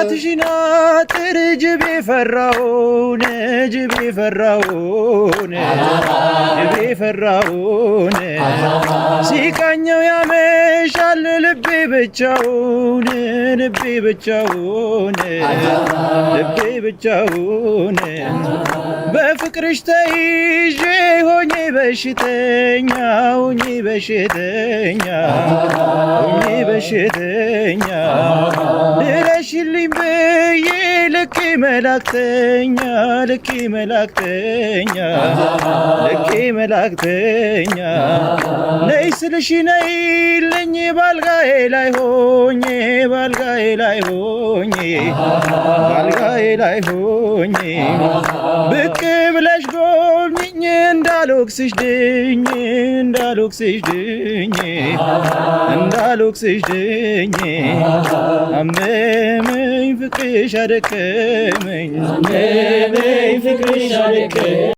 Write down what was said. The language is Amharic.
እናትሽ ናት ጅብ የፈራውን ሲቃኘው ያመሻል ልቤ ብቻውን በፍቅርሽ ተይዤ ሆኜ በሽተኛ ድረሽልኝ ብዬ ልኬ መላክተኛ ነይ ስልሽ ነይልኝ ባልጋዬ ላይ ሆኜ ብቅ ብለሽ ጎብኝኝ እንዳልወቅስሽ ድኝ አመመኝ ፍቅርሽ አደከመኝ